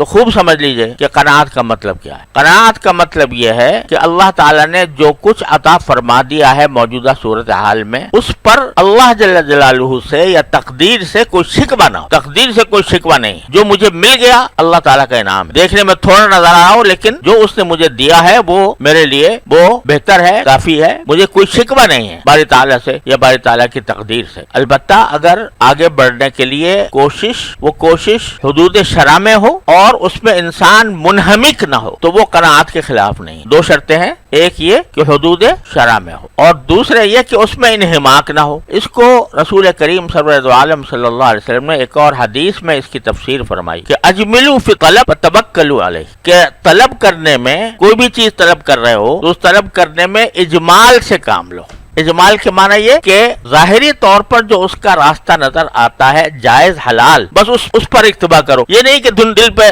تو خوب سمجھ لیجئے کہ قناعت کا مطلب کیا ہے۔ قناعت کا مطلب یہ ہے کہ اللہ تعالیٰ نے جو کچھ عطا فرما دیا ہے موجودہ صورتحال میں، اس پر اللہ جل جلالہ سے یا تقدیر سے کوئی شکوہ نہ ہو۔ تقدیر سے کوئی شکوہ نہیں، جو مجھے مل گیا اللہ تعالیٰ کا انعام ہے، دیکھنے میں تھوڑا نظر آ رہا ہو لیکن جو اس نے مجھے دیا ہے وہ میرے لیے وہ بہتر ہے، کافی ہے، مجھے کوئی شکوہ نہیں ہے باری تعالیٰ سے یا باری تعالیٰ کی تقدیر سے۔ البتہ اگر آگے بڑھنے کے لیے وہ کوشش حدود شرع میں ہو اور اس میں انسان منہمک نہ ہو تو وہ قناعت کے خلاف نہیں۔ دو شرطیں ہیں، ایک یہ کہ حدود شرع میں ہو اور دوسرے یہ کہ اس میں انہماک نہ ہو۔ اس کو رسول کریم سرور عالم صلی اللہ علیہ وسلم نے ایک اور حدیث میں اس کی تفسیر فرمائی کہ اجملوا فی طلب وتوکلوا علیہ، کہ طلب کرنے میں کوئی بھی چیز طلب کر رہے ہو تو اس طلب کرنے میں اجمال سے کام لو۔ اجمال کے معنی یہ کہ ظاہری طور پر جو اس کا راستہ نظر آتا ہے جائز حلال، بس اس پر اکتفا کرو۔ یہ نہیں کہ دل پہ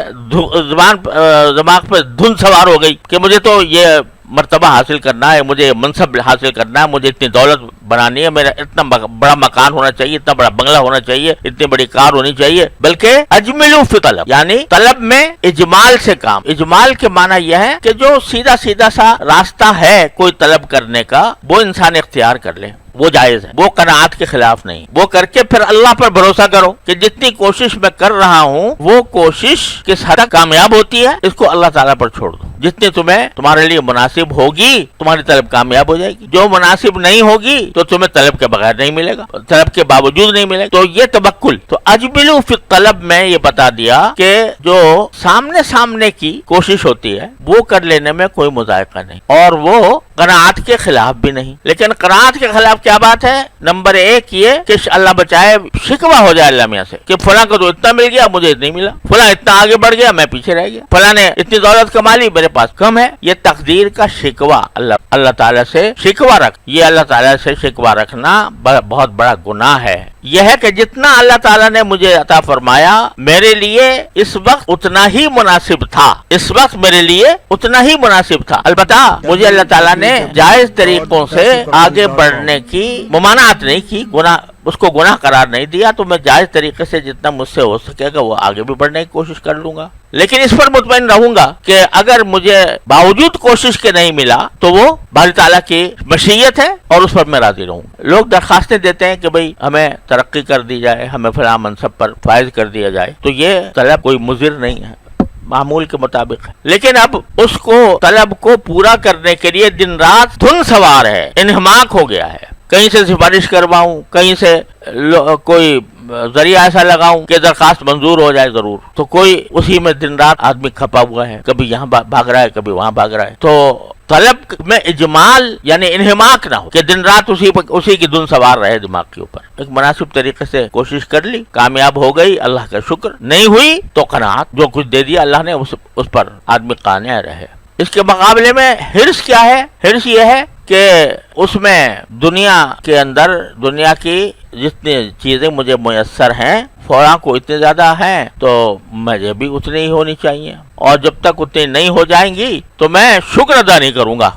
دماغ پہ دھن سوار ہو گئی کہ مجھے تو یہ مرتبہ حاصل کرنا ہے، مجھے منصب حاصل کرنا ہے، مجھے اتنی دولت بنانی ہے، میرا اتنا بڑا مکان ہونا چاہیے، اتنا بڑا بنگلہ ہونا چاہیے، اتنی بڑی کار ہونی چاہیے، بلکہ اجملوا فی طلب، یعنی طلب میں اجمال سے کام۔ اجمال کے معنی یہ ہے کہ جو سیدھا سا راستہ ہے کوئی طلب کرنے کا وہ انسان اختیار کر لے، وہ جائز ہے، وہ قناعت کے خلاف نہیں۔ وہ کر کے پھر اللہ پر بھروسہ کرو کہ جتنی کوشش میں کر رہا ہوں وہ کوشش کس حد تک کامیاب ہوتی ہے اس کو اللہ تعالیٰ پر چھوڑ دو۔ جتنی تمہارے لیے مناسب ہوگی تمہاری طلب کامیاب ہو جائے گی، جو مناسب نہیں ہوگی تو تمہیں طلب کے بغیر نہیں ملے گا، طلب کے باوجود نہیں ملے گا۔ تو یہ توکل، تو اجملوا فی طلب میں یہ بتا دیا کہ جو سامنے کی کوشش ہوتی ہے وہ کر لینے میں کوئی مذائقہ نہیں اور وہ قناعت کے خلاف بھی نہیں۔ لیکن قناعت کے خلاف کیا بات ہے؟ نمبر ایک یہ کہ اللہ بچائے شکوہ ہو جائے اللہ میاں سے کہ فلاں کو تو اتنا مل گیا مجھے نہیں ملا، فلاں اتنا آگے بڑھ گیا میں پیچھے رہ گیا، فلاں نے اتنی دولت کما لی میرے پاس کم ہے۔ یہ تقدیر کا شکوہ اللہ تعالیٰ سے شکوہ یہ اللہ تعالیٰ سے شکوہ رکھنا بہت بڑا گناہ ہے۔ یہ ہے کہ جتنا اللہ تعالیٰ نے مجھے عطا فرمایا میرے لیے اس وقت اتنا ہی مناسب تھا، اس وقت میرے لیے اتنا ہی مناسب تھا۔ البتہ مجھے اللہ تعالیٰ نے جائز طریقوں سے آگے بڑھنے کی ممانعت نہیں کی، اس کو گناہ قرار نہیں دیا، تو میں جائز طریقے سے جتنا مجھ سے ہو سکے گا وہ آگے بھی بڑھنے کی کوشش کر لوں گا۔ لیکن اس پر مطمئن رہوں گا کہ اگر مجھے باوجود کوشش کے نہیں ملا تو وہ باری تعالیٰ کی مشیت ہے اور اس پر میں راضی رہوں گا۔ لوگ درخواستیں دیتے ہیں کہ بھئی ہمیں ترقی کر دی جائے، ہمیں فلاں منصب پر فائز کر دیا جائے، تو یہ طلب کوئی مضر نہیں ہے، معمول کے مطابق ہے۔ لیکن اب اس کو طلب کو پورا کرنے کے لیے دن رات دھن سوار ہے، انہماک ہو گیا ہے، کہیں سے سفارش کرواؤں، کہیں سے کوئی ذریعہ ایسا لگاؤں کہ درخواست منظور ہو جائے ضرور، تو کوئی اسی میں دن رات آدمی کھپا ہوا ہے، کبھی یہاں بھاگ رہا ہے کبھی وہاں بھاگ رہا ہے۔ تو طلب میں اجمال یعنی انہماک نہ ہو کہ دن رات اسی کی دھن سوار رہے دماغ کے اوپر۔ ایک مناسب طریقے سے کوشش کر لی، کامیاب ہو گئی اللہ کا شکر، نہیں ہوئی تو قناعت، جو کچھ دے دیا اللہ نے اس پر آدمی قانع رہے۔ اس کے مقابلے میں حرص کیا ہے؟ حرص یہ ہے کہ اس میں دنیا کے اندر دنیا کی جتنی چیزیں مجھے میسر ہیں فوراں کو اتنے زیادہ ہیں تو مجھے بھی اتنی ہی ہونی چاہیے، اور جب تک اتنی نہیں ہو جائیں گی تو میں شکر ادا نہیں کروں گا،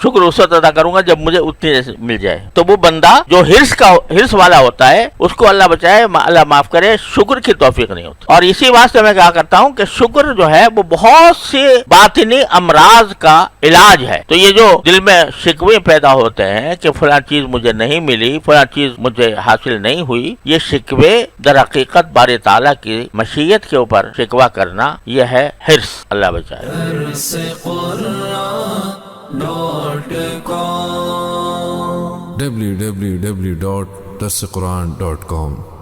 شکر اس وقت ادا کروں گا جب مجھے اتنی مل جائے۔ تو وہ بندہ جو حرص والا ہوتا ہے اس کو اللہ بچائے، اللہ معاف کرے، شکر کی توفیق نہیں ہوتی۔ اور اسی واسطے میں کہا کرتا ہوں کہ شکر جو ہے وہ بہت سے باطنی امراض کا علاج ہے۔ تو یہ جو دل میں شکوے پیدا ہوتے ہیں کہ فلاں چیز مجھے نہیں ملی، فلاں چیز مجھے حاصل نہیں ہوئی، یہ شکوے در حقیقت باری تعالیٰ کی مشیت کے اوپر شکوہ کرنا یہ ہے حرص۔ اللہ بچائے۔ www.darsequran.com